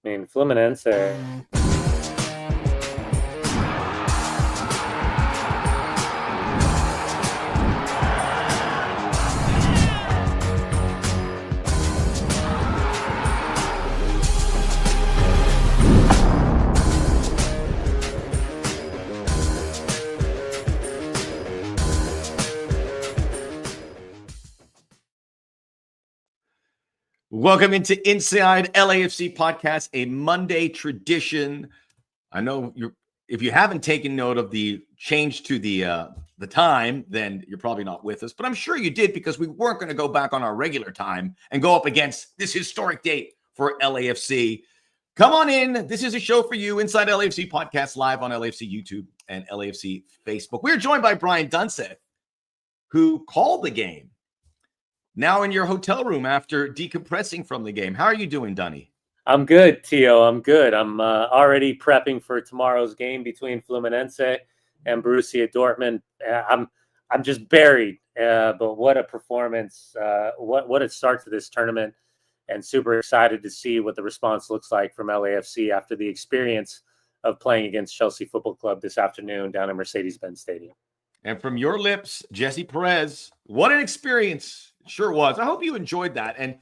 mean, Fluminense. Welcome into Inside LAFC Podcast, a Monday tradition. I know if you haven't taken note of the change to the time, then you're probably not with us. But I'm sure you did, because we weren't going to go back on our regular time and go up against this historic date for LAFC. Come on in. This is a show for you. Inside LAFC Podcast, live on LAFC YouTube and LAFC Facebook. We're joined by Brian Dunseth, who called the game. Now in your hotel room after decompressing from the game. How are you doing, Dunny? I'm good, Tio. I'm good. I'm already prepping for tomorrow's game between Fluminense and Borussia Dortmund. I'm just buried, but what a performance! What a start to this tournament, and super excited to see what the response looks like from LAFC after the experience of playing against Chelsea Football Club this afternoon down at Mercedes-Benz Stadium. And from your lips, Jesse Perez, what an experience! Sure was. I hope you enjoyed that and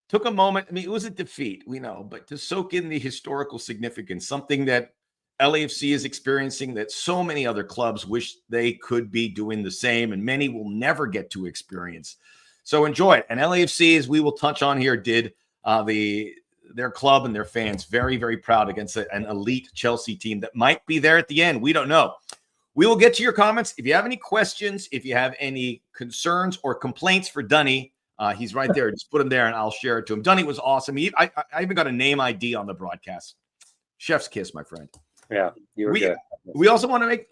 took a moment. I mean, it was a defeat, we know, but to soak in the historical significance, something that LAFC is experiencing that so many other clubs wish they could be doing the same, and many will never get to experience. So enjoy it. And LAFC, as we will touch on here, did their club and their fans very, very proud against an elite Chelsea team that might be there at the end. We don't know. We will get to your comments. If you have any questions, if you have any concerns or complaints for Dunny, he's right there. Just put him there and I'll share it to him. Dunny was awesome. I even got a name ID on the broadcast. Chef's kiss, my friend. Yeah, you were good. We also want to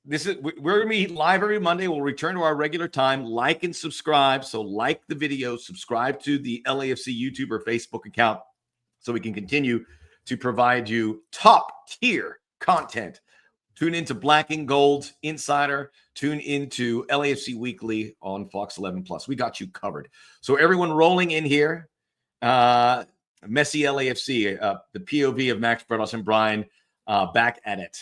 we're going to be live every Monday. We'll return to our regular time. Like and subscribe. So like the video, subscribe to the LAFC YouTube or Facebook account so we can continue to provide you top tier content. Tune into Black and Gold Insider. Tune into LAFC Weekly on Fox 11 Plus. We got you covered. So everyone rolling in here, Messi LAFC, the POV of Max Bretos and Brian back at it.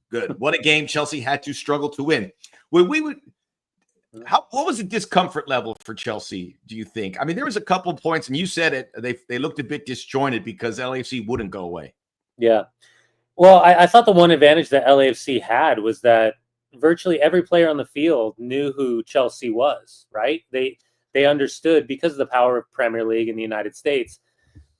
Good. What a game Chelsea had to struggle to win. What was the discomfort level for Chelsea, do you think? I mean, there was a couple points, and you said it. They looked a bit disjointed because LAFC wouldn't go away. Yeah. Well, I thought the one advantage that LAFC had was that virtually every player on the field knew who Chelsea was, right? They understood, because of the power of Premier League in the United States,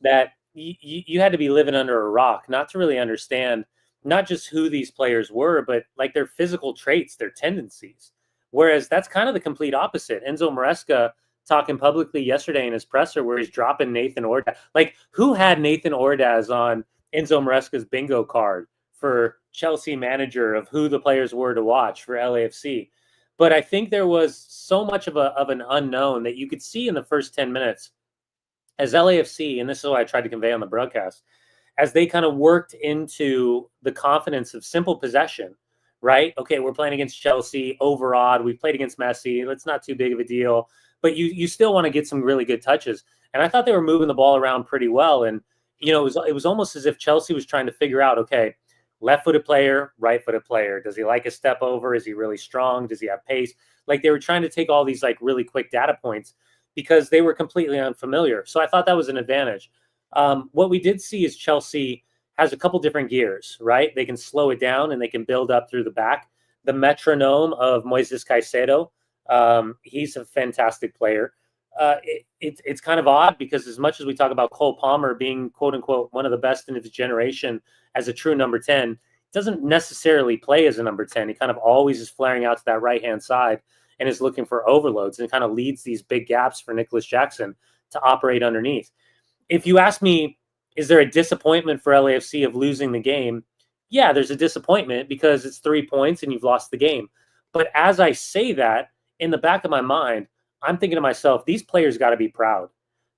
that you had to be living under a rock not to really understand not just who these players were, but like their physical traits, their tendencies. Whereas that's kind of the complete opposite. Enzo Maresca talking publicly yesterday in his presser where he's dropping Nathan Ordaz. Like, who had Nathan Ordaz on Enzo Maresca's bingo card for Chelsea manager of who the players were to watch for LAFC? But I think there was so much of an unknown that you could see in the first 10 minutes as LAFC, and this is what I tried to convey on the broadcast, as they kind of worked into the confidence of simple possession, right? Okay, we're playing against Chelsea, overawed. We played against Messi. It's not too big of a deal. But you still want to get some really good touches. And I thought they were moving the ball around pretty well. And it was almost as if Chelsea was trying to figure out, okay, left-footed player, right-footed player. Does he like a step over? Is he really strong? Does he have pace? Like, they were trying to take all these like really quick data points because they were completely unfamiliar. So I thought that was an advantage. What we did see is Chelsea has a couple different gears, right? They can slow it down and they can build up through the back. The metronome of Moises Caicedo, he's a fantastic player. It's kind of odd because as much as we talk about Cole Palmer being, quote unquote, one of the best in his generation as a true number 10, doesn't necessarily play as a number 10. He kind of always is flaring out to that right-hand side and is looking for overloads and kind of leads these big gaps for Nicholas Jackson to operate underneath. If you ask me, is there a disappointment for LAFC of losing the game? Yeah, there's a disappointment because it's 3 points and you've lost the game. But as I say that, in the back of my mind, I'm thinking to myself, these players got to be proud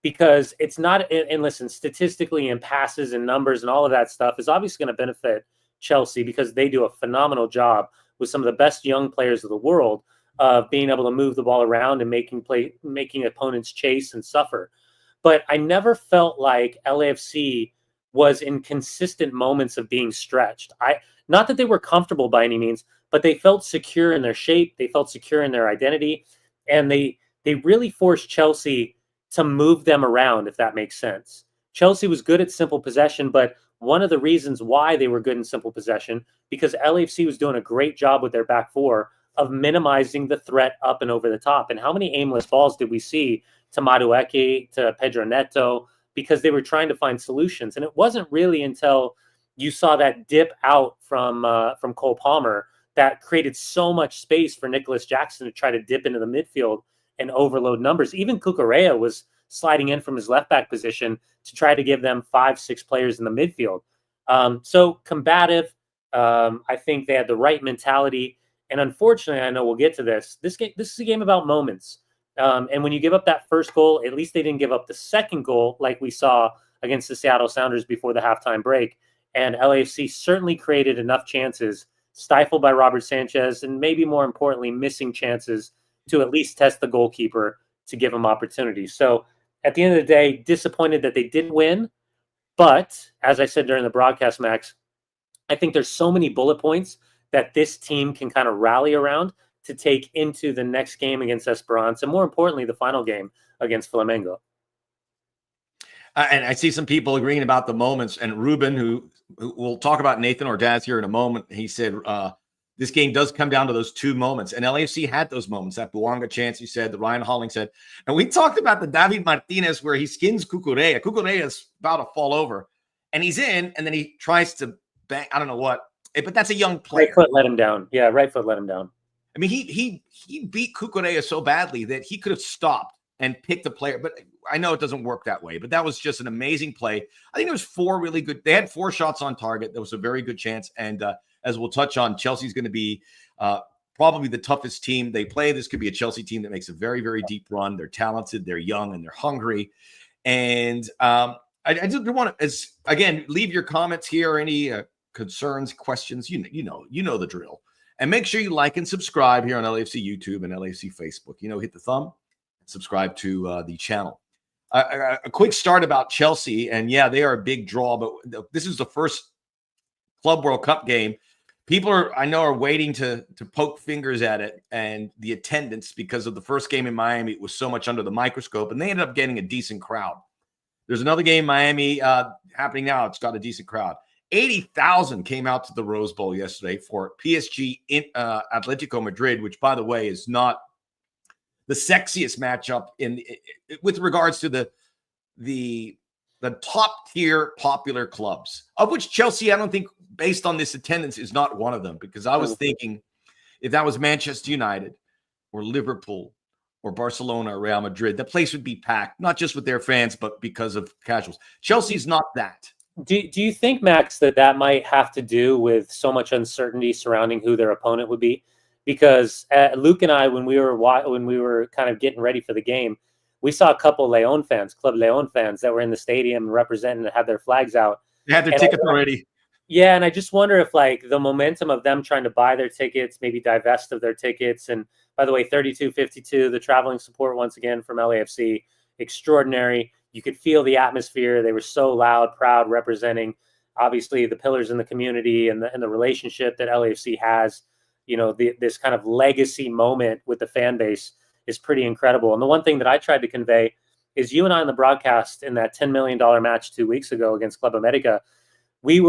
because it's not, and listen, statistically and passes and numbers and all of that stuff is obviously going to benefit Chelsea because they do a phenomenal job with some of the best young players of the world of being able to move the ball around and making opponents chase and suffer. But I never felt like LAFC was in consistent moments of being stretched. Not that they were comfortable by any means, but they felt secure in their shape. They felt secure in their identity, and they really forced Chelsea to move them around, if that makes sense. Chelsea was good at simple possession, but one of the reasons why they were good in simple possession, because LAFC was doing a great job with their back four of minimizing the threat up and over the top. And how many aimless balls did we see to Madueke, to Pedro Neto, because they were trying to find solutions. And it wasn't really until you saw that dip out from Cole Palmer that created so much space for Nicholas Jackson to try to dip into the midfield and overload numbers. Even Cucurella was sliding in from his left back position to try to give them 5-6 players in the midfield. So combative. I think they had the right mentality. And unfortunately, I know we'll get to this. This is a game about moments. And when you give up that first goal, at least they didn't give up the second goal like we saw against the Seattle Sounders before the halftime break. And LAFC certainly created enough chances, stifled by Robert Sanchez, and maybe more importantly, missing chances to at least test the goalkeeper to give him opportunities. So at the end of the day, disappointed that they didn't win. But as I said during the broadcast, Max, I think there's so many bullet points that this team can kind of rally around to take into the next game against Esperance, and more importantly, the final game against Flamengo. And I see some people agreeing about the moments. And Ruben, who we'll talk about Nathan Ordaz here in a moment, he said this game does come down to those two moments. And LAFC had those moments. That Bouanga chance, you said, the Ryan Halling said. And we talked about the David Martinez where he skins Cucurella. Cucurella is about to fall over. And he's in, and then he tries to bang. I don't know what. But that's a young player. Right foot let him down. Yeah, right foot let him down. I mean, he beat Cucurella so badly that he could have stopped and picked the player. But I know it doesn't work that way. But that was just an amazing play. I think it was 4 really good. They had 4 shots on target. That was a very good chance. And as we'll touch on, Chelsea's going to be probably the toughest team they play. This could be a Chelsea team that makes a very, very deep run. They're talented. They're young, and they're hungry. And I just want to, again, leave your comments here, any concerns, questions. You know the drill. And make sure you like and subscribe here on LAFC YouTube and LAFC Facebook. Hit the thumb and subscribe to the channel. A quick start about Chelsea. And yeah, they are a big draw, but this is the first Club World Cup game. People are waiting to poke fingers at it and the attendance, because of the first game in Miami. It was so much under the microscope, and they ended up getting a decent crowd. There's another game, Miami, happening now. It's got a decent crowd. 80,000 came out to the Rose Bowl yesterday for PSG in Atletico Madrid, which, by the way, is not the sexiest matchup with regards to the top tier popular clubs, of which Chelsea, I don't think, based on this attendance, is not one of them. Because I was thinking, if that was Manchester United or Liverpool or Barcelona or Real Madrid, the place would be packed, not just with their fans, but because of casuals. Chelsea's not that. Do you think, Max, that might have to do with so much uncertainty surrounding who their opponent would be? Because Luke and I, when we were kind of getting ready for the game, we saw a couple Club Leon fans that were in the stadium representing and had their flags out. They had their tickets already. Yeah, and I just wonder if the momentum of them trying to buy their tickets, maybe divest of their tickets. And by the way, 3252, the traveling support once again from LAFC, extraordinary. You could feel the atmosphere. They were so loud, proud, representing obviously the pillars in the community and the relationship that LAFC has. This kind of legacy moment with the fan base is pretty incredible. And the one thing that I tried to convey is you and I on the broadcast in that $10 million match 2 weeks ago against Club America, we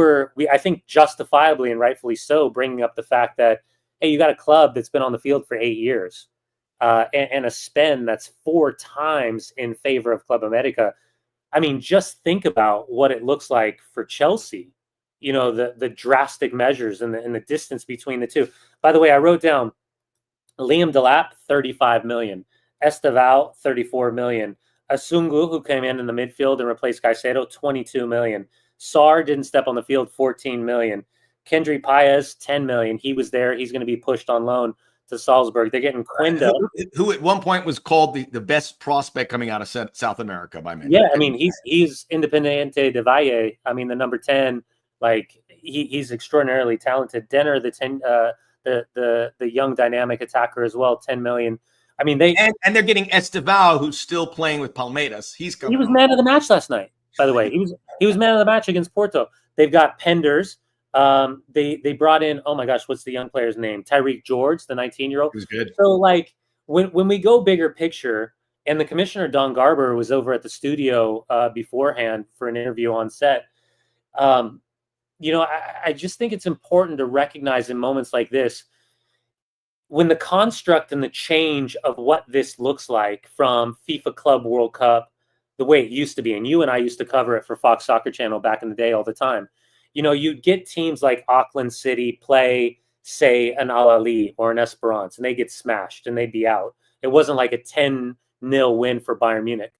I think justifiably and rightfully so, bringing up the fact that, hey, you got a club that's been on the field for 8 years. And a spend that's 4 times in favor of Club America. I mean, just think about what it looks like for Chelsea. The drastic measures and the distance between the two. By the way, I wrote down Liam Delap, 35 million. Estevao, 34 million. Asungu, who came in the midfield and replaced Caicedo, 22 million. Sarr didn't step on the field, 14 million. Kendry Paez, 10 million. He was there. He's going to be pushed on loan to Salzburg. They're getting Quinda, who at one point was called the best prospect coming out of South America by many. Yeah, I mean, he's Independiente de Valle. I mean, the number 10, he's extraordinarily talented. Denner, the young dynamic attacker as well, 10 million. I mean, and they're getting Estevao, who's still playing with Palmeiras. He was man of the match last night. By the way, he was man of the match against Porto. They've got Penders. They brought in, oh my gosh, what's the young player's name? Tyreek George, the 19-year-old. He was good. So like when we go bigger picture, and the commissioner Don Garber was over at the studio beforehand for an interview on set. I just think it's important to recognize in moments like this, when the construct and the change of what this looks like from FIFA Club World Cup, the way it used to be, and you and I used to cover it for Fox Soccer Channel back in the day all the time. You'd get teams like Auckland City play, say, an Al Ahly or an Esperance, and they get smashed and they'd be out. It wasn't like a 10-0 win for Bayern Munich.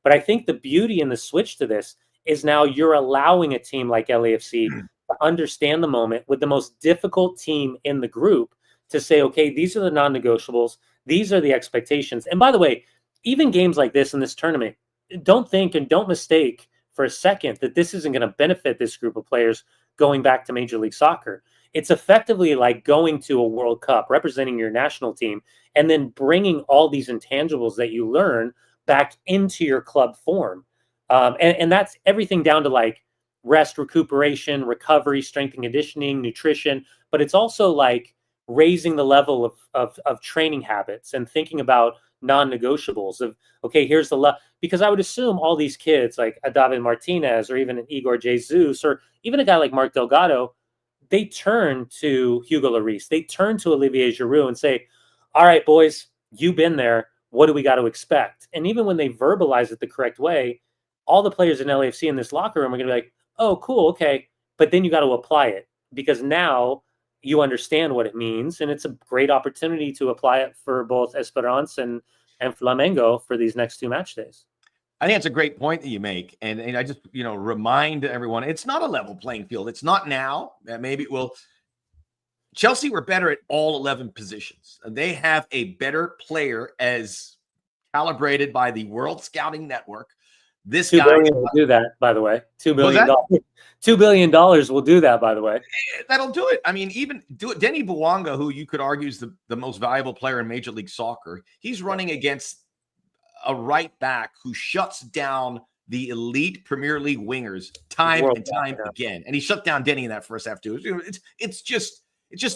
But I think the beauty in the switch to this is now you're allowing a team like LAFC to understand the moment with the most difficult team in the group to say, okay, these are the non-negotiables. These are the expectations. And by the way, even games like this in this tournament, don't think and don't mistake for a second that this isn't going to benefit this group of players going back to Major League Soccer. It's effectively like going to a World Cup, representing your national team, and then bringing all these intangibles that you learn back into your club form. And that's everything down to like rest, recuperation, recovery, strength and conditioning, nutrition. But it's also like raising the level of training habits and thinking about non-negotiables of, okay, here's the because I would assume all these kids like a David Martinez or even an Igor Jesus or even a guy like Mark Delgado, they turn to Hugo Lloris, they turn to Olivier Giroud and say, all right, boys, you've been there. What do we got to expect? And even when they verbalize it the correct way, all the players in LAFC in this locker room are going to be like, oh, cool, okay. But then you got to apply it because now you understand what it means. And it's a great opportunity to apply it for both Esperance and Flamengo for these next two match days. I think it's a great point that you make. And I just, remind everyone, it's not a level playing field. It's not now. Maybe it will. Chelsea were better at all 11 positions. They have a better player as calibrated by the World Scouting Network. This guy will do that, by the way. $2 billion. $2 billion will do that, by the way. That'll do it. I mean, even do it. Denny Bouanga, who you could argue is the most valuable player in Major League Soccer, he's running against a right back who shuts down the elite Premier League wingers time and time again. And he shut down Denny in that first half too. It's just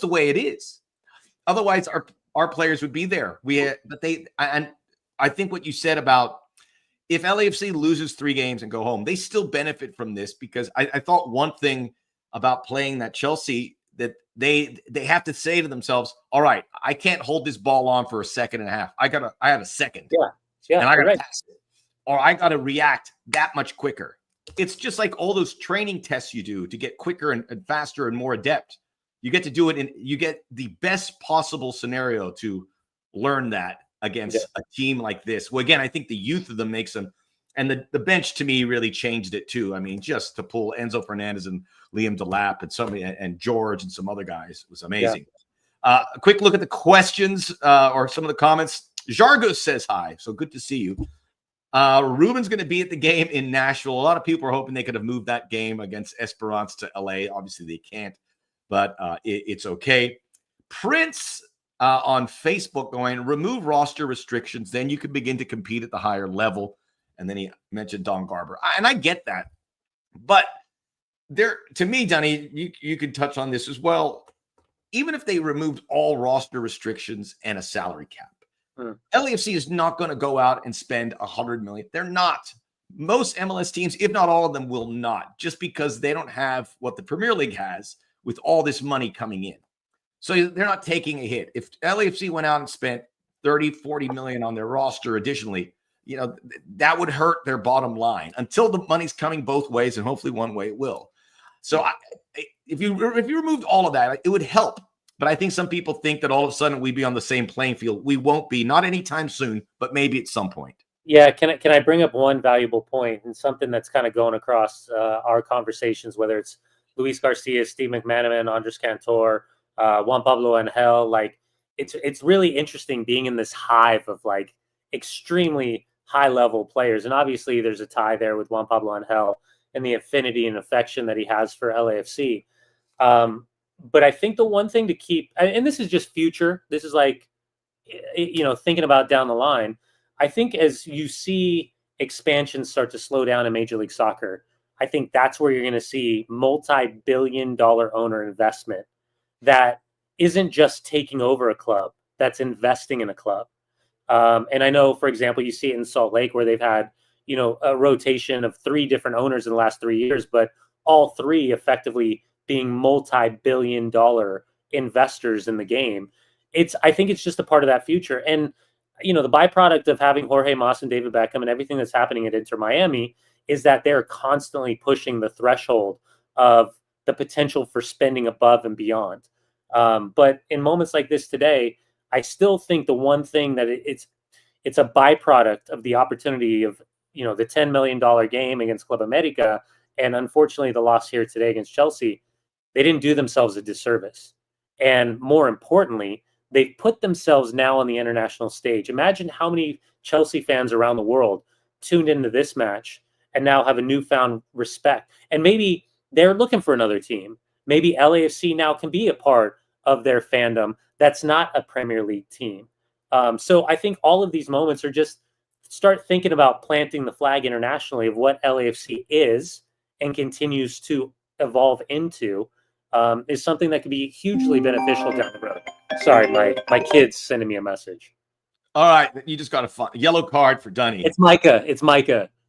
the way it is. Otherwise, our players would be there. I think what you said about if LAFC loses 3 games and go home, they still benefit from this because I thought one thing about playing that Chelsea that they have to say to themselves, all right, I can't hold this ball on for a second and a half. I have a second. Yeah, and I gotta pass it. Or I gotta react that much quicker. It's just like all those training tests you do to get quicker and faster and more adept. You get to do it you get the best possible scenario to learn that against a team like this. Well, again, I think the youth of them makes them, and the bench to me really changed it too. I mean, just to pull Enzo Fernandez and Liam Delap and George and some other guys was amazing. Yeah. A quick look at the questions or some of the comments. Jargus says hi, so good to see you. Ruben's going to be at the game in Nashville. A lot of people are hoping they could have moved that game against Esperance to LA. Obviously, they can't, but it's okay. Prince on Facebook going, remove roster restrictions, then you can begin to compete at the higher level. And then he mentioned Don Garber. And I get that. But to me, Dunny, you can touch on this as well. Even if they removed all roster restrictions and a salary cap, LAFC is not going to go out and spend $100 million. They're not. Most MLS teams, if not all of them, will not, just because they don't have what the Premier League has with all this money coming in. So they're not taking a hit. If LAFC went out and spent 30, 40 million on their roster additionally, that would hurt their bottom line until the money's coming both ways, and hopefully one way it will. So if you removed all of that, it would help. But I think some people think that all of a sudden we'd be on the same playing field. We won't be, not anytime soon, but maybe at some point. Yeah, can I bring up one valuable point and something that's kind of going across our conversations, whether it's Luis Garcia, Steve McManaman, Andres Cantor, Juan Pablo Angel. Like it's really interesting being in this hive of like extremely high level players. And obviously there's a tie there with Juan Pablo Angel and the affinity and affection that he has for LAFC. But I think the one thing to keep, and this is just future, this is like, thinking about down the line. I think as you see expansions start to slow down in Major League Soccer, I think that's where you're going to see multi-billion-dollar owner investment that isn't just taking over a club, that's investing in a club. And I know, for example, you see it in Salt Lake where they've had, a rotation of 3 different owners in the last 3 years, but all 3 effectively being multi-billion-dollar investors in the game. I think it's just a part of that future. And, the byproduct of having Jorge Mas and David Beckham and everything that's happening at Inter Miami is that they're constantly pushing the threshold of the potential for spending above and beyond. But in moments like this today, I still think the one thing that it's a byproduct of the opportunity of, the $10 million game against Club America, and unfortunately the loss here today against Chelsea. They didn't do themselves a disservice. And more importantly, they've put themselves now on the international stage. Imagine how many Chelsea fans around the world tuned into this match and now have a newfound respect. And maybe they're looking for another team. Maybe LAFC now can be a part of their fandom that's not a Premier League team. So I think all of these moments are just start thinking about planting the flag internationally of what LAFC is and continues to evolve into, is something that could be hugely beneficial down the road. Sorry, my kid's sending me a message. All right, you just got a yellow card for Dunny. It's Micah.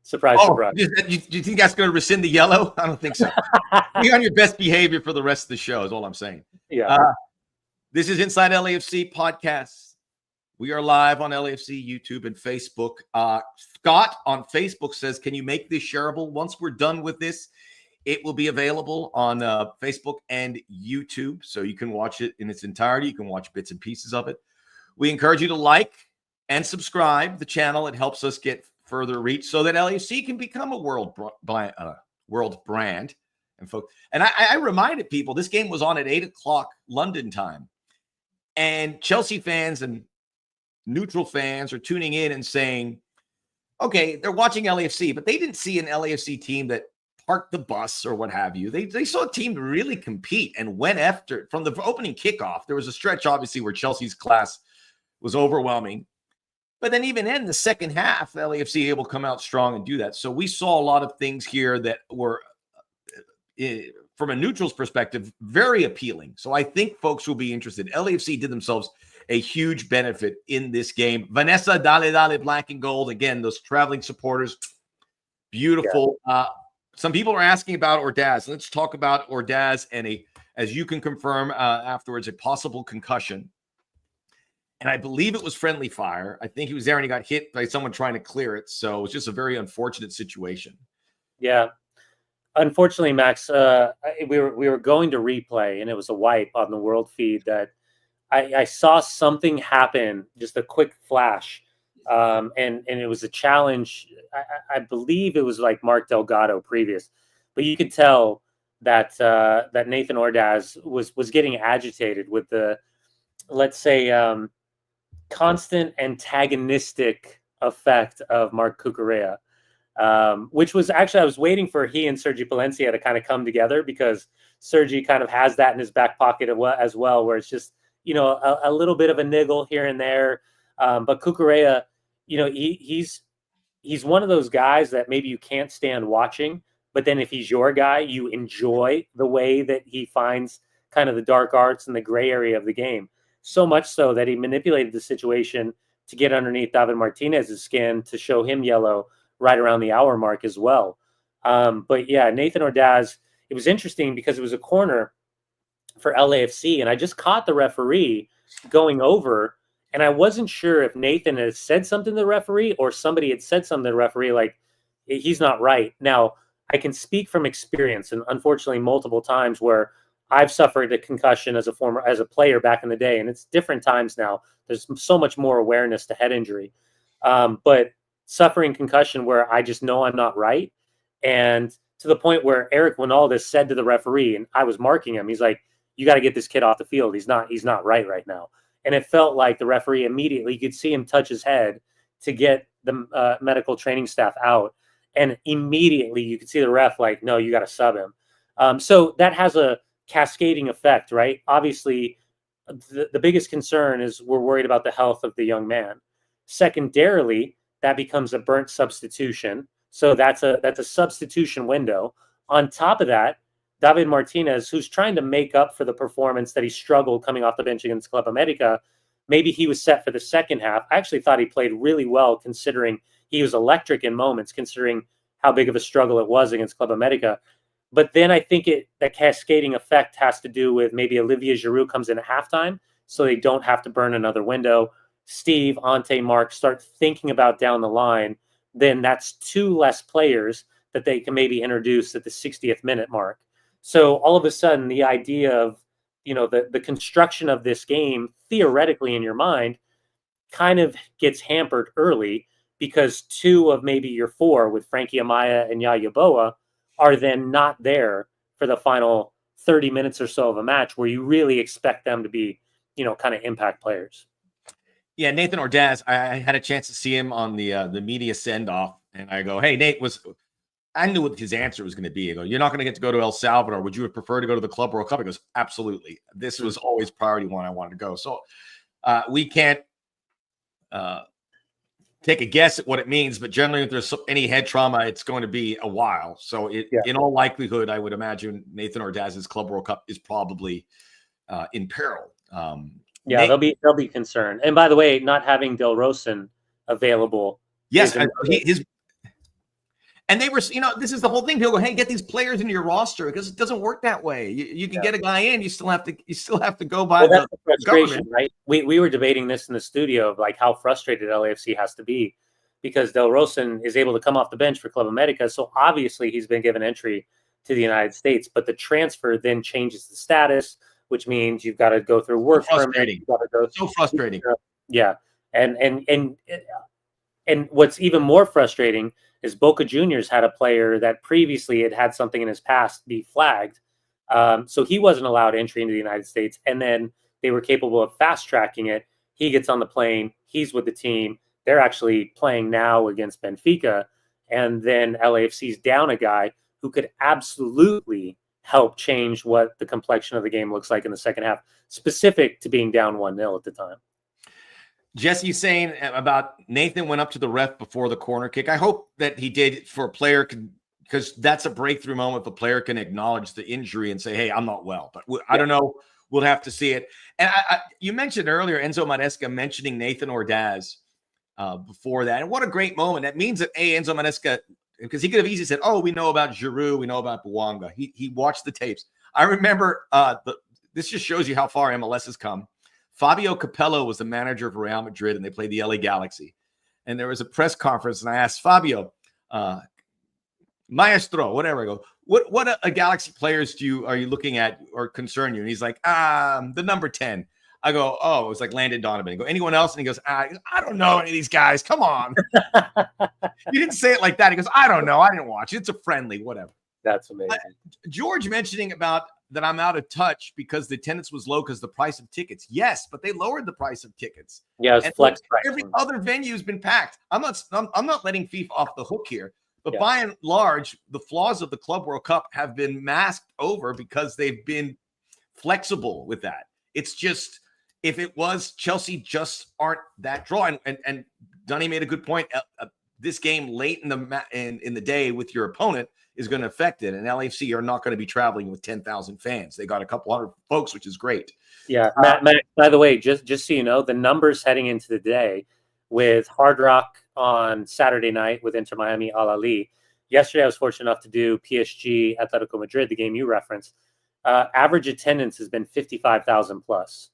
Surprise, surprise. Do you think that's going to rescind the yellow? I don't think so. Be on your best behavior for the rest of the show is all I'm saying. Yeah. This is Inside LAFC Podcast. We are live on LAFC, YouTube, and Facebook. Scott on Facebook says, can you make this shareable? Once we're done with this, it will be available on Facebook and YouTube, so you can watch it in its entirety. You can watch bits and pieces of it. We encourage you to like and subscribe the channel. It helps us get further reach so that LAFC can become a world brand. And folks, and I reminded people this game was on at 8:00 London time, and Chelsea fans and neutral fans are tuning in and saying, okay, they're watching LAFC, but they didn't see an LAFC team that parked the bus or what have you. They saw a team really compete and went after from the opening kickoff. There was a stretch, obviously, where Chelsea's class was overwhelming. But then even in the second half, LAFC able to come out strong and do that. So we saw a lot of things here that were, from a neutral's perspective, very appealing. So I think folks will be interested. LAFC did themselves a huge benefit in this game. Vanessa, dale, black and gold. Again, those traveling supporters, beautiful. Yeah. Some people are asking about Ordaz. Let's talk about Ordaz and as you can confirm afterwards, a possible concussion. And I believe it was friendly fire. I think he was there and he got hit by someone trying to clear it. So it's just a very unfortunate situation. Yeah. Unfortunately, Max, we were going to replay, and it was a wipe on the world feed that I saw something happen, just a quick flash. And it was a challenge. I believe it was like Mark Delgado previous, but you could tell that that Nathan Ordaz was getting agitated with the, let's say, constant antagonistic effect of Mark Cucurella, which was actually, I was waiting for he and Sergi Palencia to kind of come together, because Sergi kind of has that in his back pocket as well, where it's just, a little bit of a niggle here and there. But Cucurella, he's one of those guys that maybe you can't stand watching, but then if he's your guy, you enjoy the way that he finds kind of the dark arts and the gray area of the game. So much so that he manipulated the situation to get underneath David Martinez's skin to show him yellow right around the hour mark as well. But yeah, Nathan Ordaz, it was interesting because it was a corner for LAFC, and I just caught the referee going over, and I wasn't sure if Nathan had said something to the referee or somebody had said something to the referee like, he's not right. Now, I can speak from experience, and unfortunately multiple times where I've suffered a concussion as a player back in the day, and it's different times now. There's so much more awareness to head injury. But suffering concussion where I just know I'm not right, and to the point where Eric Winaldes said to the referee, and I was marking him, he's like, you got to get this kid off the field. He's not right now. And it felt like the referee immediately, you could see him touch his head to get the medical training staff out. And immediately you could see the ref like, no, you got to sub him. So that has a cascading effect, right? Obviously, the biggest concern is we're worried about the health of the young man. Secondarily, that becomes a burnt substitution. So that's a substitution window. On top of that, David Martinez, who's trying to make up for the performance that he struggled coming off the bench against Club America, maybe he was set for the second half. I actually thought he played really well, considering he was electric in moments, considering how big of a struggle it was against Club America. But then I think the cascading effect has to do with maybe Olivier Giroud comes in at halftime, so they don't have to burn another window. Steve, Ante, Mark start thinking about down the line. Then that's 2 less players that they can maybe introduce at the 60th minute mark. So all of a sudden, the idea of, the construction of this game, theoretically in your mind, kind of gets hampered early, because 2 of maybe your 4 with Frankie Amaya and Yaya Boa are then not there for the final 30 minutes or so of a match, where you really expect them to be, kind of impact players. Yeah, Nathan Ordaz, I had a chance to see him on the media send-off, and I go, hey, Nate, I knew what his answer was going to be. I go, you're not going to get to go to El Salvador. Would you have preferred to go to the Club World Cup? He goes, absolutely. This was always priority 1. I wanted to go. So we can't take a guess at what it means, but generally, if there's any head trauma, it's going to be a while. So in all likelihood, I would imagine Nathan Ordaz's Club World Cup is probably in peril. They'll be concerned. And by the way, not having Del Rosen available. Yes, and they were, this is the whole thing. People go, hey, get these players into your roster, because it doesn't work that way. You can get a guy in, you still have to go by the frustration, right? We were debating this in the studio of like how frustrated LAFC has to be, because Del Rosen is able to come off the bench for Club America. So obviously he's been given entry to the United States, but the transfer then changes the status, which means you've got to go through work permit. So frustrating. Yeah. And what's even more frustrating is Boca Juniors had a player that previously had something in his past be flagged. So he wasn't allowed entry into the United States. And then they were capable of fast tracking it. He gets on the plane. He's with the team. They're actually playing now against Benfica. And then LAFC's down a guy who could absolutely help change what the complexion of the game looks like in the second half, specific to being down 1-0 at the time. Jesse saying about Nathan went up to the ref before the corner kick. I hope that he did for a player, because that's a breakthrough moment. If a player can acknowledge the injury and say, hey, I'm not well. But I don't know. We'll have to see it. And you mentioned earlier Enzo Maresca mentioning Nathan Ordaz before that. And what a great moment. That means that, Enzo Maresca, because he could have easily said, oh, we know about Giroud, we know about Bouanga. He watched the tapes. I remember this just shows you how far MLS has come. Fabio Capello was the manager of Real Madrid, and they played the LA Galaxy. And there was a press conference, and I asked Fabio, Maestro, whatever. I go, what a Galaxy players are you looking at or concern you? And he's like, the number 10. I go, oh, it was like Landon Donovan. I go, anyone else? And he goes, I don't know any of these guys. Come on. You didn't say it like that. He goes, I don't know. I didn't watch it. It's a friendly, whatever. That's amazing. George mentioning about that I'm out of touch because the attendance was low because the price of tickets. Yes, but they lowered the price of tickets. Yeah, it's flex price. Every other venue has been packed. I'm not letting FIFA off the hook here. But by and large, the flaws of the Club World Cup have been masked over because they've been flexible with that. It's just, if it was, Chelsea just aren't that draw. And Dunny made a good point. This game late in the day with your opponent is going to affect it. And LAFC are not going to be traveling with 10,000 fans. They got a couple hundred folks, which is great. Yeah, Matt, by the way, just so you know, the numbers heading into the day with Hard Rock on Saturday night with Inter Miami Al Ahly. Yesterday, I was fortunate enough to do PSG Atletico Madrid, the game you referenced. Average attendance has been 55,000 plus.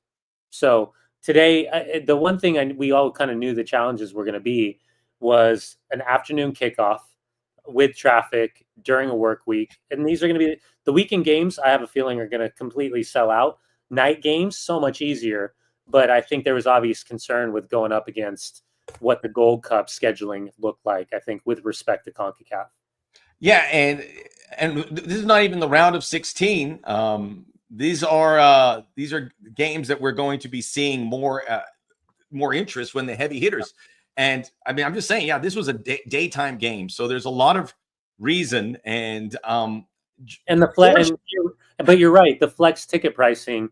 So today, the one thing we all kind of knew the challenges were going to be was an afternoon kickoff with traffic during a work week. And these are going to be the weekend games. I have a feeling are going to completely sell out. Night games, so much easier. But I think there was obvious concern with going up against what the Gold Cup scheduling looked like, I think, with respect to CONCACAF. Yeah, and this is not even the round of 16. These are games that we're going to be seeing more interest when the heavy hitters. And I mean, I'm just saying, this was a daytime game, so there's a lot of reason but you're right. The flex ticket pricing,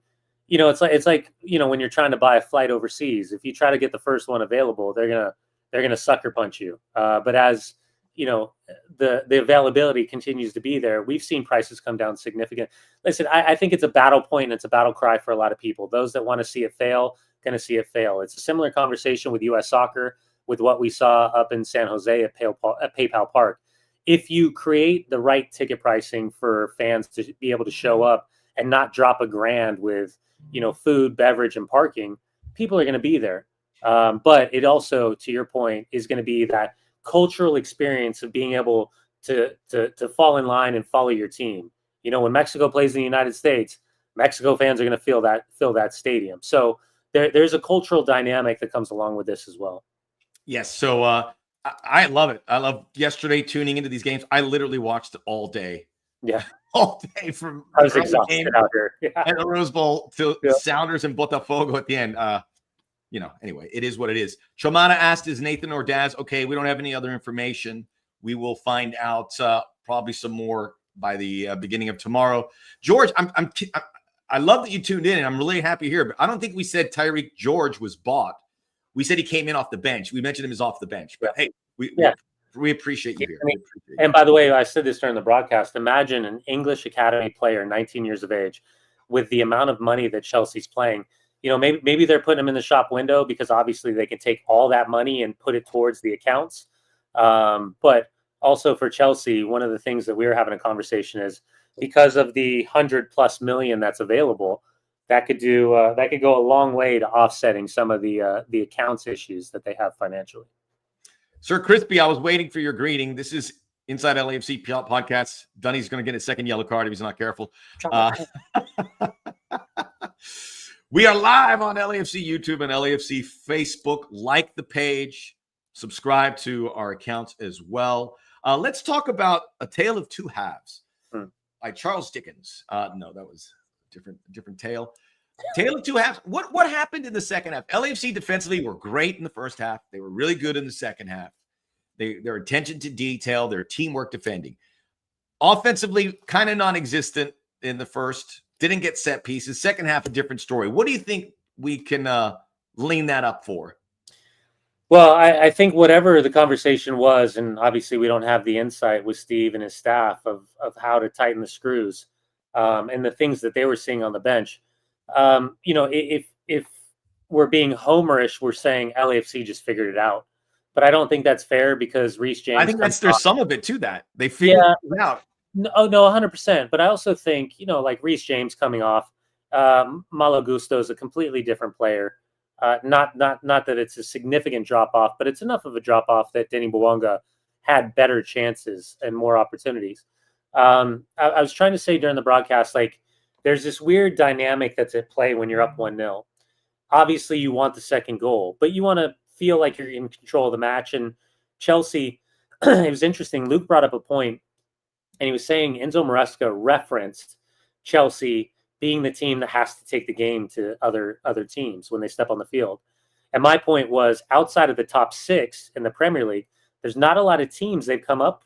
it's like when you're trying to buy a flight overseas. If you try to get the first one available, they're they're going to sucker punch you. But as you know, the availability continues to be there. We've seen prices come down significant. Listen, I think it's a battle point and it's a battle cry for a lot of people. Those that want to see it fail, going to see it fail. It's a similar conversation with U.S. soccer, with what we saw up in San Jose at PayPal Park. If you create the right ticket pricing for fans to be able to show up and not drop $1,000 with, food, beverage, and parking, people are going to be there. But it also, to your point, is going to be that cultural experience of being able to fall in line and follow your team. When Mexico plays in the United States, Mexico fans are going to fill that stadium. So there's a cultural dynamic that comes along with this as well. Yes. So I love it. I love yesterday tuning into these games. I literally watched it all day. Yeah. All day from I was exhausted out here. Yeah. At the Rose Bowl to Sounders and Botafogo at the end. Anyway, it is what it is. Chomana asked, is Nathan Ordaz okay? We don't have any other information. We will find out probably some more by the beginning of tomorrow. George, I love that you tuned in, and I'm really happy here. But I don't think we said Tyreek George was bought. We said he came in off the bench. We mentioned him as off the bench. But hey, we appreciate you here. And by the way, I said this during the broadcast. Imagine an English Academy player, 19 years of age, with the amount of money that Chelsea's playing. Maybe they're putting him in the shop window because obviously they can take all that money and put it towards the accounts. But also for Chelsea, one of the things that we were having a conversation is because of the $100+ million that's available, that could go a long way to offsetting some of the accounts issues that they have financially. Sir Crispy, I was waiting for your greeting. This is Inside LAFC podcast. Dunny's going to get his second yellow card if he's not careful. We are live on LAFC YouTube and LAFC Facebook. Like the page, subscribe to our accounts as well. Let's talk about A Tale of Two Halves by Charles Dickens. No, that was a different tale. Tale of Two Halves. What happened in the second half? LAFC defensively were great in the first half. They were really good in the second half. Their attention to detail, their teamwork defending. Offensively, kind of non-existent in the first. Didn't get set pieces. Second half, a different story. What do you think we can lean that up for? Well, I think whatever the conversation was, and obviously we don't have the insight with Steve and his staff of how to tighten the screws and the things that they were seeing on the bench. If we're being homerish, we're saying LAFC just figured it out. But I don't think that's fair because Reece James. I think there's some of it to that. They figured it out. No, 100%. But I also think, like Reece James coming off, Malo Gusto is a completely different player. Not that it's a significant drop off, but it's enough of a drop off that Denny Bouanga had better chances and more opportunities. I was trying to say during the broadcast, like there's this weird dynamic that's at play when you're up 1-0. Obviously, you want the second goal, but you want to feel like you're in control of the match. And Chelsea, it was interesting. Luke brought up a point. And he was saying Enzo Maresca referenced Chelsea being the team that has to take the game to other teams when they step on the field. And my point was, outside of the top 6 in the Premier League, there's not a lot of teams they've come up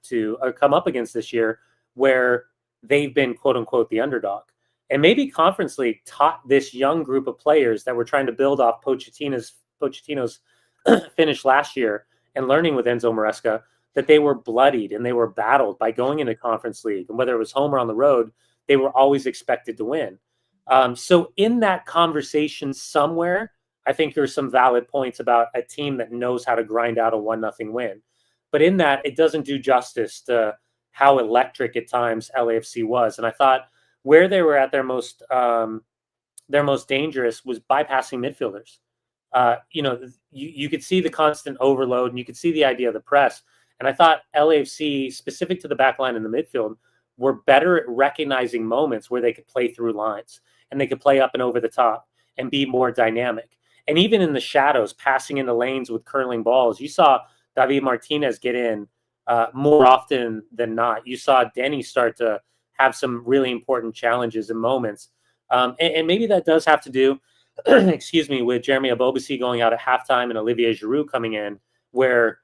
against this year where they've been, quote unquote, the underdog. And maybe Conference League taught this young group of players that were trying to build off Pochettino's finish last year and learning with Enzo Maresca, that they were bloodied and they were battled by going into Conference League. And whether it was home or on the road, they were always expected to win. So in that conversation somewhere, I think there's some valid points about a team that knows how to grind out a 1-0 win. But in that, it doesn't do justice to how electric at times LAFC was. And I thought where they were at their most dangerous was bypassing midfielders. You could see the constant overload and you could see the idea of the press. And I thought LAFC, specific to the back line in the midfield, were better at recognizing moments where they could play through lines and they could play up and over the top and be more dynamic. And even in the shadows, passing into lanes with curling balls, you saw David Martinez get in more often than not. You saw Denny start to have some really important challenges and moments. And maybe that does have to do, with Jeremy Abobasi going out at halftime and Olivier Giroud coming in, where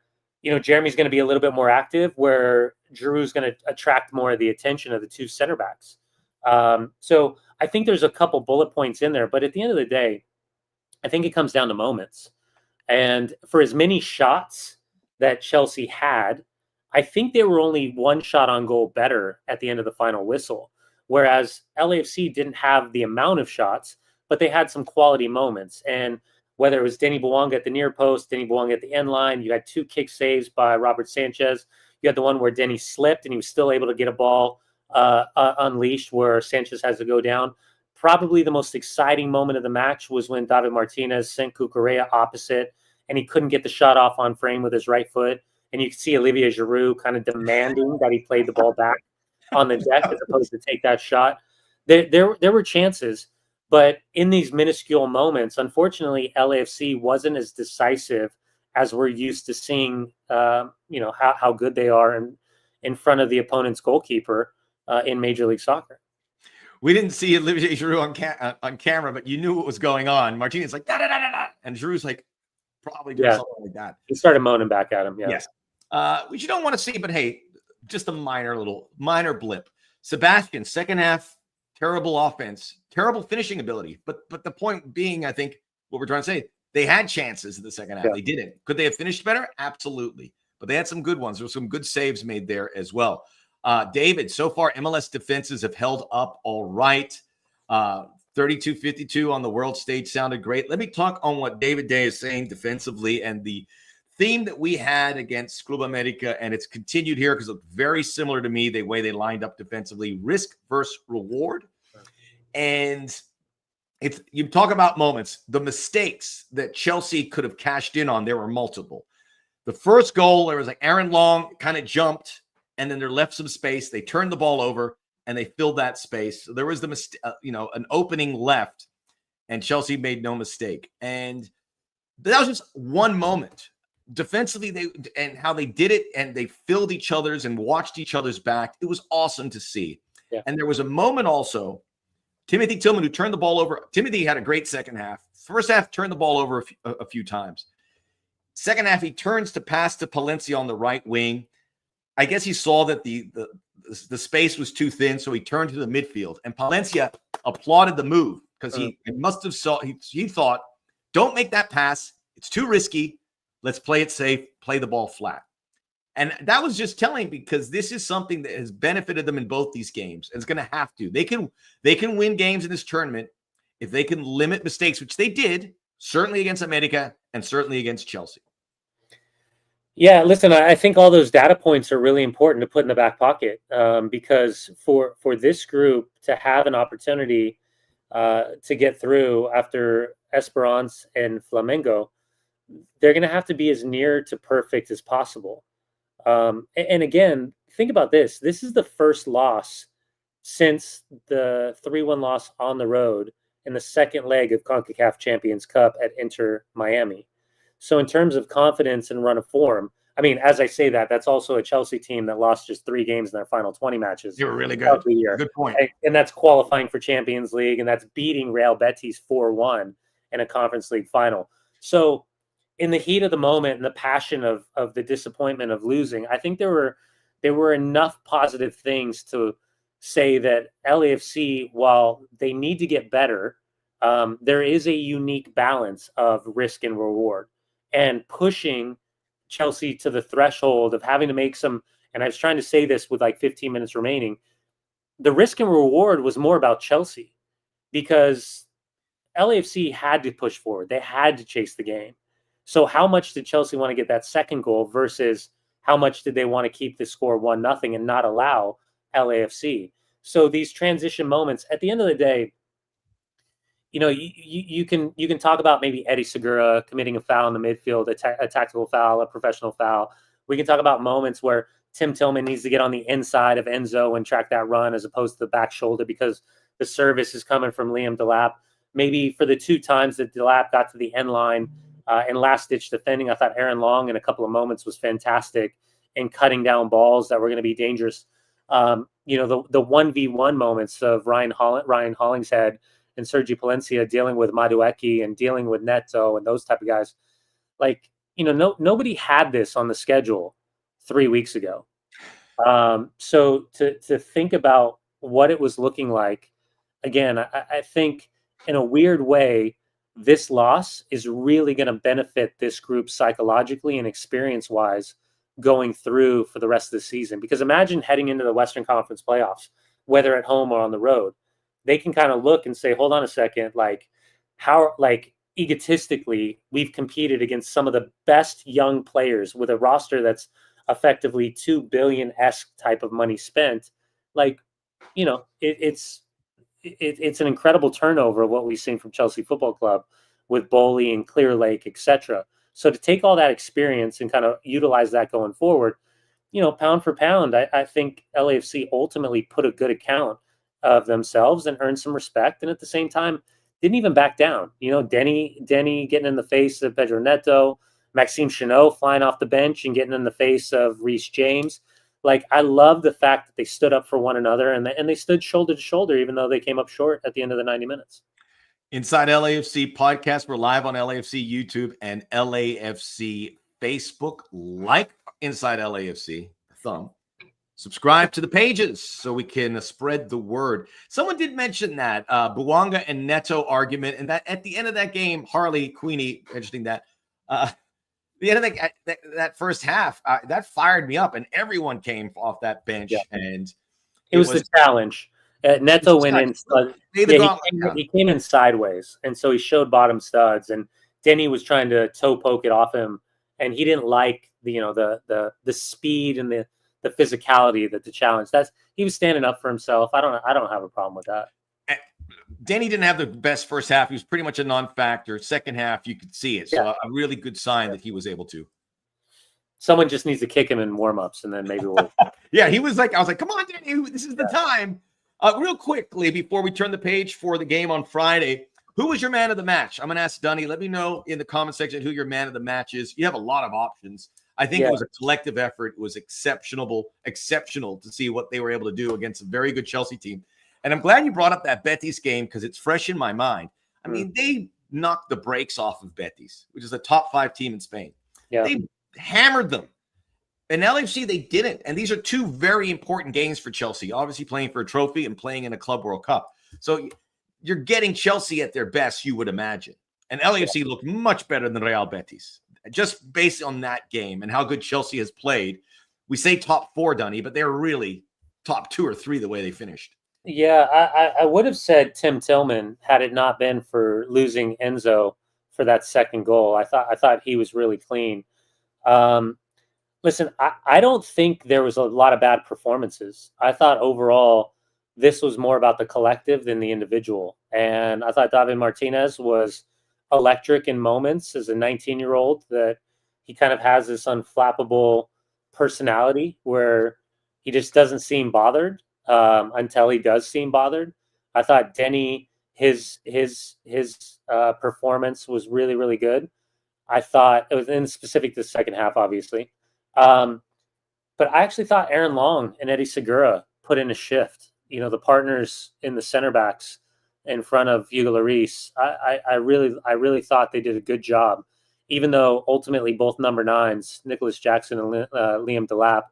Jeremy's going to be a little bit more active, where Giroud's going to attract more of the attention of the two center backs. So I think there's a couple bullet points in there, but at the end of the day, I think it comes down to moments. And for as many shots that Chelsea had, I think they were only one shot on goal better at the end of the final whistle. Whereas LAFC didn't have the amount of shots, but they had some quality moments. And whether it was Denny Bouanga at the near post, Denny Bouanga at the end line, you had 2 kick saves by Robert Sanchez. You had the one where Denny slipped and he was still able to get a ball unleashed where Sanchez has to go down. Probably the most exciting moment of the match was when David Martinez sent Cucurella opposite and he couldn't get the shot off on frame with his right foot. And you could see Olivier Giroud kind of demanding that he played the ball back on the deck as opposed to take that shot. There were chances, but in these minuscule moments, unfortunately, LAFC wasn't as decisive as we're used to seeing. How good they are in front of the opponent's goalkeeper in Major League Soccer. We didn't see Olivier Giroud on camera, but you knew what was going on. Martinez like da da da da da, and Giroud's like probably doing something like that. He started moaning back at him. Yeah. Yes. Which you don't want to see, but hey, just a minor blip. Sebastian, second half, terrible offense, terrible finishing ability. But the point being, I think what we're trying to say, they had chances in the second half. Yeah. They didn't. Could they have finished better? Absolutely. But they had some good ones. There were some good saves made there as well. David, so far MLS defenses have held up all right. 32-52 on the world stage sounded great. Let me talk on what David Day is saying defensively and the theme that we had against Club America, and it's continued here because it's very similar to me, the way they lined up defensively, risk versus reward. And if you talk about moments, the mistakes that Chelsea could have cashed in on, there were multiple. The first goal, there was like Aaron Long kind of jumped, and then they left some space. They turned the ball over, and they filled that space. So there was an opening left, and Chelsea made no mistake. And that was just one moment. Defensively, how they did it, and they filled each other's and watched each other's back. It was awesome to see. Yeah. And there was a moment also, Timothy Tillman, who turned the ball over. Timothy had a great second half. First half, turned the ball over a few times. Second half, he turns to pass to Palencia on the right wing. I guess he saw that the space was too thin, so he turned to the midfield. And Palencia applauded the move because he must have he thought, don't make that pass. It's too risky. Let's play it safe, play the ball flat. And that was just telling, because this is something that has benefited them in both these games. It's going to have to. They can win games in this tournament if they can limit mistakes, which they did, certainly against America and certainly against Chelsea. Yeah, listen, I think all those data points are really important to put in the back pocket because for this group to have an opportunity to get through after Esperance and Flamengo, they're going to have to be as near to perfect as possible. And again, think about this. This is the first loss since the 3-1 loss on the road in the second leg of CONCACAF Champions Cup at Inter Miami. So in terms of confidence and run of form, I mean, as I say that, that's also a Chelsea team that lost just 3 games in their final 20 matches. They were really good. Good point. And that's qualifying for Champions League, and that's beating Real Betis 4-1 in a Conference League final. So in the heat of the moment and the passion of the disappointment of losing, I think there were enough positive things to say that LAFC, while they need to get better, there is a unique balance of risk and reward, and pushing Chelsea to the threshold of having to make some, and I was trying to say this with like 15 minutes remaining, the risk and reward was more about Chelsea because LAFC had to push forward. They had to chase the game. So how much did Chelsea want to get that second goal versus how much did they want to keep the score 1-0 and not allow LAFC? So these transition moments, at the end of the day, you can talk about maybe Eddie Segura committing a foul in the midfield, a tactical foul, a professional foul. We can talk about moments where Tim Tillman needs to get on the inside of Enzo and track that run as opposed to the back shoulder because the service is coming from Liam Delap. Maybe for the 2 times that Delap got to the end line and last-ditch defending, I thought Aaron Long in a couple of moments was fantastic in cutting down balls that were going to be dangerous. The 1v1 moments of Ryan Hollingshead and Sergi Palencia dealing with Madueke and dealing with Neto and those type of guys. Nobody had this on the schedule 3 weeks ago. So to think about what it was looking like, again, I think in a weird way, this loss is really going to benefit this group psychologically and experience-wise going through for the rest of the season. Because imagine heading into the Western Conference playoffs, whether at home or on the road, they can kind of look and say, hold on a second, like how, like egotistically, we've competed against some of the best young players with a roster that's effectively 2 billion-esque type of money spent. Like, you know, it's an incredible turnover of what we've seen from Chelsea Football Club with Bowley and Clear Lake, etc. So to take all that experience and kind of utilize that going forward, you know, pound for pound, I think LAFC ultimately put a good account of themselves and earned some respect. And at the same time, didn't even back down. You know, Denny getting in the face of Pedro Neto, Maxime Chanot flying off the bench and getting in the face of Reece James. Like, I love the fact that they stood up for one another and they stood shoulder to shoulder, even though they came up short at the end of the 90 minutes. Inside LAFC podcast. We're live on LAFC YouTube and LAFC Facebook. Like Inside LAFC, thumb. Subscribe to the pages so we can spread the word. Someone did mention that Bouanga and Neto argument, and that at the end of that game, Harley Queenie mentioning that the end of that first half, that fired me up, and everyone came off that bench, and it was the challenge. Neto went in. He came in sideways, and so he showed bottom studs, and Denny was trying to toe poke it off him, and he didn't like the speed and the physicality that the challenge. He was standing up for himself. I don't have a problem with that. Denny didn't have the best first half. He was pretty much a non-factor. Second half, you could see it. So a really good sign that he was able to. Someone just needs to kick him in warm-ups, and then maybe we'll. Yeah, I was like, come on, Denny, this is the time. Real quickly, before we turn the page for the game on Friday, who was your man of the match? I'm going to ask Dunny. Let me know in the comment section who your man of the match is. You have a lot of options. I think it was a collective effort. It was exceptional to see what they were able to do against a very good Chelsea team. And I'm glad you brought up that Betis game because it's fresh in my mind. I mean, they knocked the brakes off of Betis, which is a top 5 team in Spain. Yeah. They hammered them. And LAFC, they didn't. And these are two very important games for Chelsea, obviously playing for a trophy and playing in a Club World Cup. So you're getting Chelsea at their best, you would imagine. And LAFC looked much better than Real Betis. Just based on that game and how good Chelsea has played, we say top 4, Dunny, but they're really top 2 or 3 the way they finished. Yeah, I would have said Tim Tillman had it not been for losing Enzo for that second goal. I thought he was really clean. Listen, I don't think there was a lot of bad performances. I thought overall this was more about the collective than the individual. And I thought David Martinez was electric in moments as a 19-year-old, that he kind of has this unflappable personality where he just doesn't seem bothered until he does seem bothered. I thought Denny, his performance was really, really good. I thought it was in specific to the second half, obviously. But I actually thought Aaron Long and Eddie Segura put in a shift. You know, the partners in the center backs in front of Hugo Lloris. I really thought they did a good job, even though ultimately both number 9s, Nicholas Jackson and Liam Delap,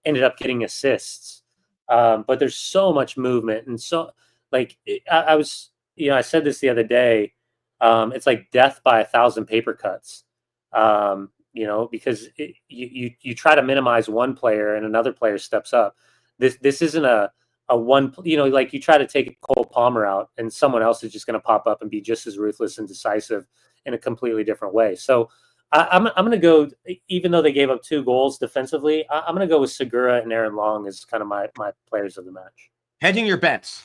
ended up getting assists. But there's so much movement, and so I said this the other day. It's like death by 1,000 paper cuts. Because you try to minimize one player and another player steps up. This isn't a one, like you try to take Cole Palmer out and someone else is just going to pop up and be just as ruthless and decisive in a completely different way. So I'm going to go, even though they gave up 2 goals defensively, I'm going to go with Segura and Aaron Long as kind of my players of the match. Hedging your bets.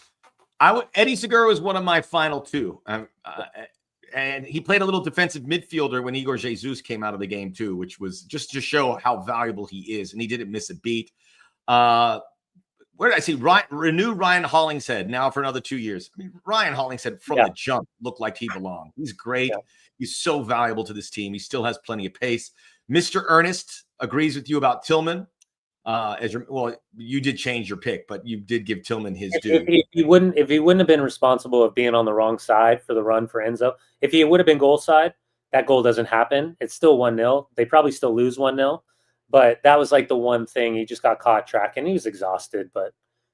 Eddie Segura was one of my final 2. And he played a little defensive midfielder when Igor Jesus came out of the game too, which was just to show how valuable he is. And he didn't miss a beat. Where did I see? Renew Ryan Hollingshead now for another 2 years. I mean, Ryan Hollingshead from the jump looked like he belonged. He's great. Yeah. He's so valuable to this team. He still has plenty of pace. Mr. Ernest agrees with you about Tillman. You did change your pick, but you did give Tillman his due. If he wouldn't have been responsible of being on the wrong side for the run for Enzo, if he would have been goal side, that goal doesn't happen. It's still 1-0. They probably still lose 1-0. But that was like the one thing. He just got caught tracking. He was exhausted, but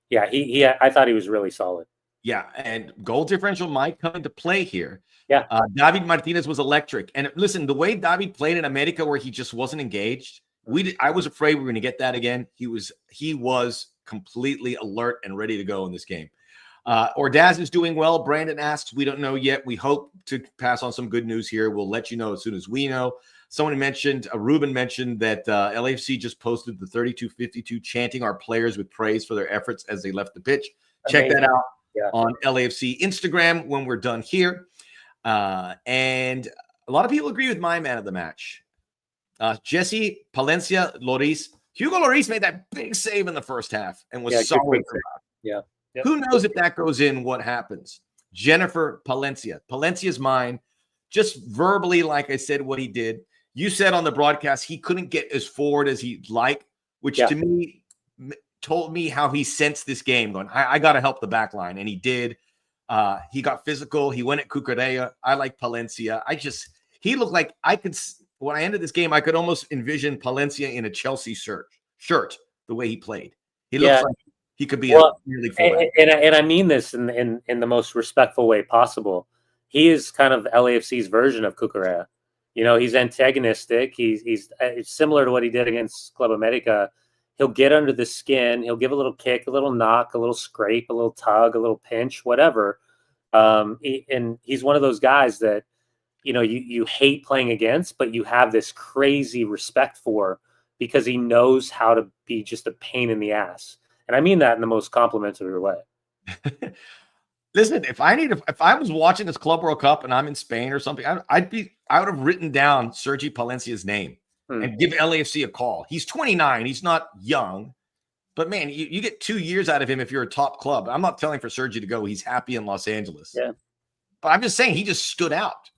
yeah, I thought he was really solid. Yeah, and goal differential might come into play here. Yeah. David Martinez was electric. And listen, the way David played in America where he just wasn't engaged, I was afraid we were going to get that again. He was completely alert and ready to go in this game. Ordaz is doing well. Brandon asks, we don't know yet. We hope to pass on some good news here. We'll let you know as soon as we know. Someone mentioned, Ruben mentioned that LAFC just posted the 3252 chanting our players with praise for their efforts as they left the pitch. Check that out on LAFC Instagram when we're done here. And a lot of people agree with my man of the match. Jesse Palencia Loris. Hugo Loris made that big save in the first half and was solid. Yeah. Yep. Who knows if that goes in, what happens? Jennifer Palencia. Palencia's mine. Just verbally, like I said, what he did. You said on the broadcast he couldn't get as forward as he'd like, which to me told me how he sensed this game going, I got to help the back line. And he did. He got physical. He went at Cucurella. I like Palencia. He looked like when I ended this game, I could almost envision Palencia in a Chelsea shirt, the way he played. He looks like he could be a really fullback. And I mean this in the most respectful way possible. He is kind of LAFC's version of Cucurella. You know, he's antagonistic. He's similar to what he did against Club America. He'll get under the skin. He'll give a little kick, a little knock, a little scrape, a little tug, a little pinch, whatever. And he's one of those guys that, you know, you hate playing against, but you have this crazy respect for because he knows how to be just a pain in the ass. And I mean that in the most complimentary way. Listen, if I was watching this Club World Cup and I'm in Spain or something, I would have written down Sergi Palencia's name and give LAFC a call. He's 29. He's not young, but man, you get 2 years out of him if you're a top club. I'm not telling for Sergi to go. He's happy in Los Angeles. Yeah. But I'm just saying he just stood out.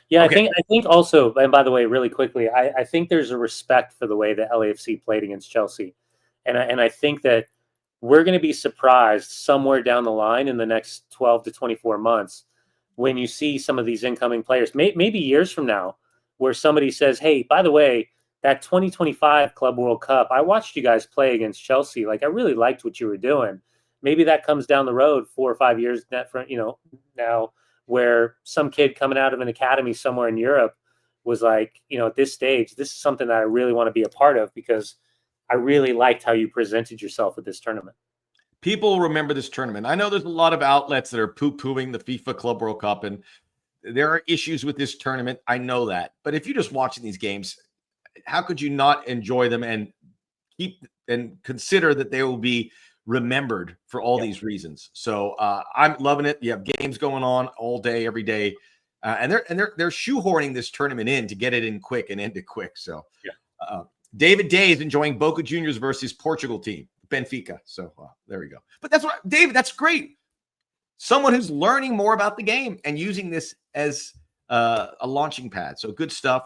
Yeah, okay. I think also, and by the way, really quickly, I think there's a respect for the way that LAFC played against Chelsea. And I think that we're going to be surprised somewhere down the line in the next 12 to 24 months when you see some of these incoming players, maybe years from now, where somebody says, hey, by the way, that 2025 Club World Cup, I watched you guys play against Chelsea. Like, I really liked what you were doing. Maybe that comes down the road 4 or 5 years now where some kid coming out of an academy somewhere in Europe was like, at this stage, this is something that I really want to be a part of because I really liked how you presented yourself at this tournament. People remember this tournament. I know there's a lot of outlets that are poo-pooing the FIFA Club World Cup, and there are issues with this tournament. I know that. But if you're just watching these games, how could you not enjoy them and consider that they will be remembered for all these reasons? So I'm loving it. You have games going on all day, every day. And they're shoehorning this tournament in to get it in quick and end it quick. So David Day is enjoying Boca Juniors versus Portugal team, Benfica. So there we go. But David, that's great. Someone who's learning more about the game and using this as a launching pad. So good stuff.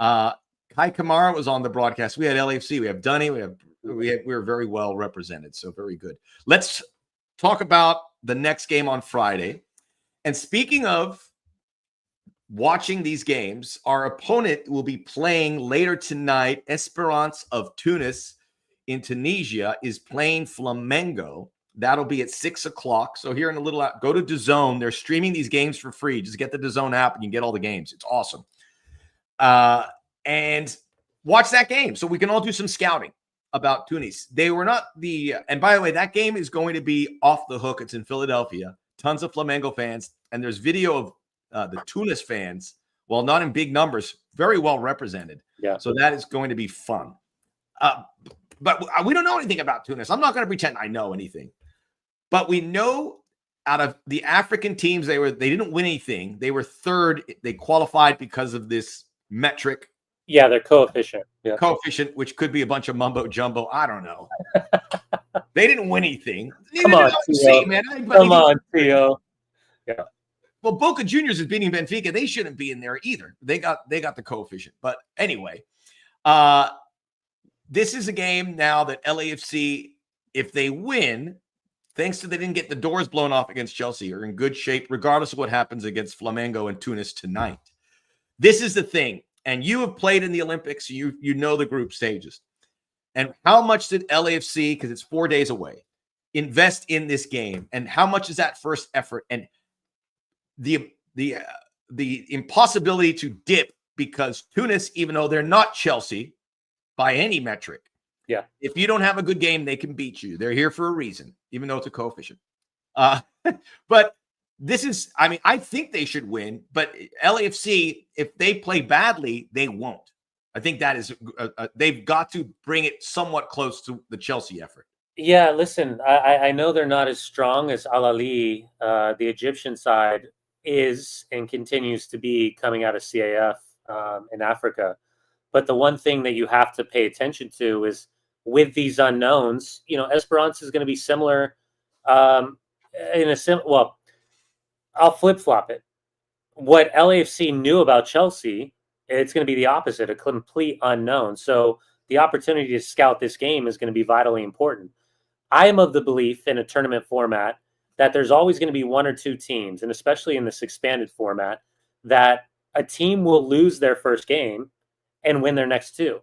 Kai Kamara was on the broadcast. We had LAFC. We have Dunny. We were very well represented. So very good. Let's talk about the next game on Friday. And speaking of watching these games, our opponent will be playing later tonight. Esperance of Tunis in Tunisia is playing Flamengo. That'll be at 6 o'clock. So here in a little, go to DAZN. They're streaming these games for free. Just get the DAZN app and you can get all the games. It's awesome. And watch that game so we can all do some scouting about Tunis. They were not and by the way, that game is going to be off the hook. It's in Philadelphia. Tons of Flamengo fans. And there's video of the Tunis fans, while not in big numbers, very well represented. Yeah. So that is going to be fun. But we don't know anything about Tunis. I'm not going to pretend I know anything. But we know out of the African teams, they didn't win anything. They were third. They qualified because of this metric. Yeah, their coefficient. Yeah. Coefficient, which could be a bunch of mumbo jumbo. I don't know. They didn't win anything. Come on, Theo. Yeah. Well, Boca Juniors is beating Benfica. They shouldn't be in there either. They got the coefficient. But anyway, this is a game now that LAFC, if they win, thanks to they didn't get the doors blown off against Chelsea, are in good shape, regardless of what happens against Flamengo and Tunis tonight. This is the thing. And you have played in the Olympics. You know the group stages. And how much did LAFC, because it's 4 days away, invest in this game, and how much is that first effort, and the impossibility to dip, because Tunis, even though they're not Chelsea by any metric, Yeah. if you don't have a good game, they can beat you. They're here for a reason, even though it's a coefficient. But this is, I mean, I think they should win, but LAFC, if they play badly, they won't. I think that is, they've got to bring it somewhat close to the Chelsea effort. Yeah, listen, I know they're not as strong as Al Ahly, the Egyptian side is and continues to be coming out of CAF in Africa. But the one thing that you have to pay attention to is with these unknowns, Esperance is going to be similar well, I'll flip-flop it. What LAFC knew about Chelsea, it's going to be the opposite, a complete unknown. So the opportunity to scout this game is going to be vitally important. I am of the belief in a tournament format that there's always going to be one or two teams, and especially in this expanded format, that a team will lose their first game and win their next two,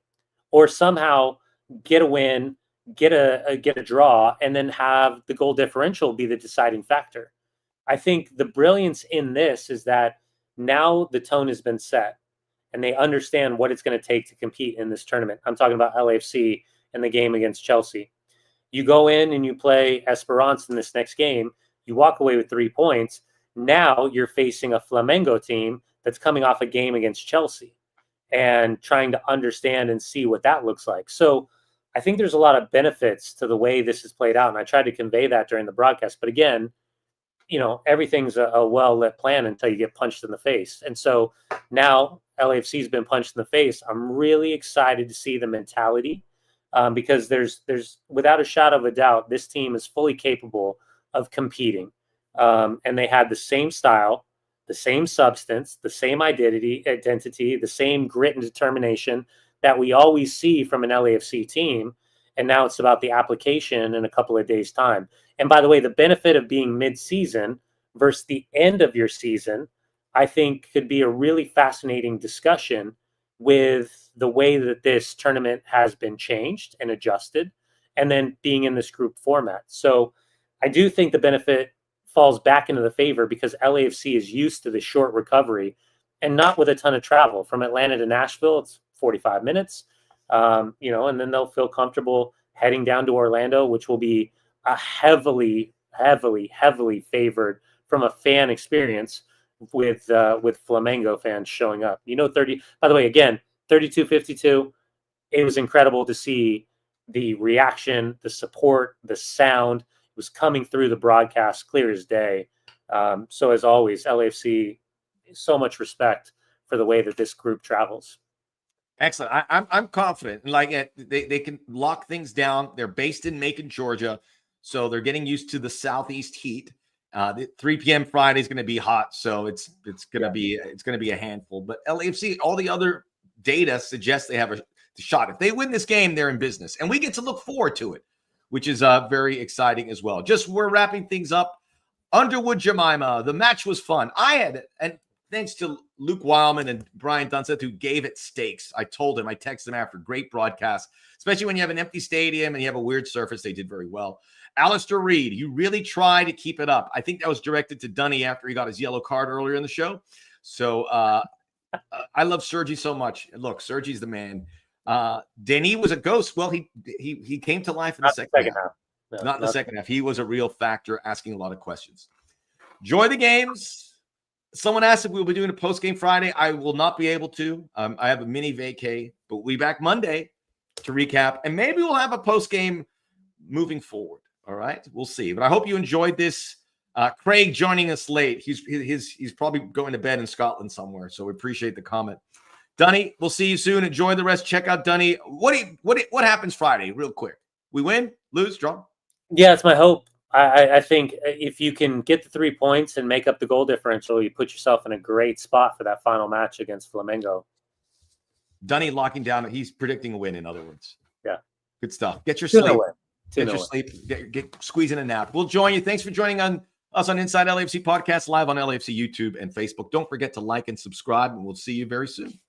or somehow get a win, get a draw, and then have the goal differential be the deciding factor. I think the brilliance in this is that now the tone has been set and they understand what it's going to take to compete in this tournament. I'm talking about LAFC and the game against Chelsea. You go in and you play Esperance in this next game, you walk away with 3 points. Now you're facing a Flamengo team that's coming off a game against Chelsea and trying to understand and see what that looks like. So I think there's a lot of benefits to the way this is played out. And I tried to convey that during the broadcast. But again, everything's a well-lit plan until you get punched in the face. And so now LAFC has been punched in the face. I'm really excited to see the mentality because there's without a shadow of a doubt, this team is fully capable of competing. And they had the same style, the same substance, the same identity, the same grit and determination that we always see from an LAFC team. And now it's about the application in a couple of days' time. And by the way, the benefit of being mid-season versus the end of your season, I think could be a really fascinating discussion with the way that this tournament has been changed and adjusted, and then being in this group format. So I do think the benefit falls back into the favor because LAFC is used to the short recovery and not with a ton of travel. From Atlanta to Nashville, it's 45 minutes. And then they'll feel comfortable heading down to Orlando, which will be a heavily favored from a fan experience with Flamengo fans showing up. 30. By the way, again, 32-52. It was incredible to see the reaction, the support, the sound. It was coming through the broadcast clear as day. So as always, LAFC, so much respect for the way that this group travels. Excellent. I'm confident. Like they can lock things down. They're based in Macon, Georgia, so they're getting used to the southeast heat. The 3 p.m. Friday is going to be hot, so it's going to be a handful. But LAFC, all the other data suggests they have a shot. If they win this game, they're in business, and we get to look forward to it, which is very exciting as well. We're wrapping things up. Underwood Jemima, the match was fun. And thanks to Luke Wildman and Brian Dunseth, who gave it stakes. I texted him after, great broadcast, especially when you have an empty stadium and you have a weird surface. They did very well. Alistair Reed, you really try to keep it up. I think that was directed to Dunny after he got his yellow card earlier in the show. So I love Sergi so much. Look, Sergi's the man. Denis was a ghost. Well, he came to life in the second half. Not in the second half. He was a real factor, asking a lot of questions. Enjoy the games. Someone asked if we'll be doing a post-game Friday. I will not be able to. I have a mini vacay, but we'll be back Monday to recap, and maybe we'll have a post-game moving forward. All right, we'll see. But I hope you enjoyed this. Craig joining us late. He's probably going to bed in Scotland somewhere, so we appreciate the comment. Dunny, we'll see you soon. Enjoy the rest. Check out Dunny. What happens Friday? Real quick. We win, lose, draw? Yeah, it's my hope. I think if you can get the 3 points and make up the goal differential, you put yourself in a great spot for that final match against Flamengo. Dunny locking down. He's predicting a win, in other words. Yeah. Good stuff. Get your sleep. Get your sleep. Get squeezing a nap. We'll join you. Thanks for joining us on Inside LAFC Podcast, live on LAFC YouTube and Facebook. Don't forget to like and subscribe, and we'll see you very soon.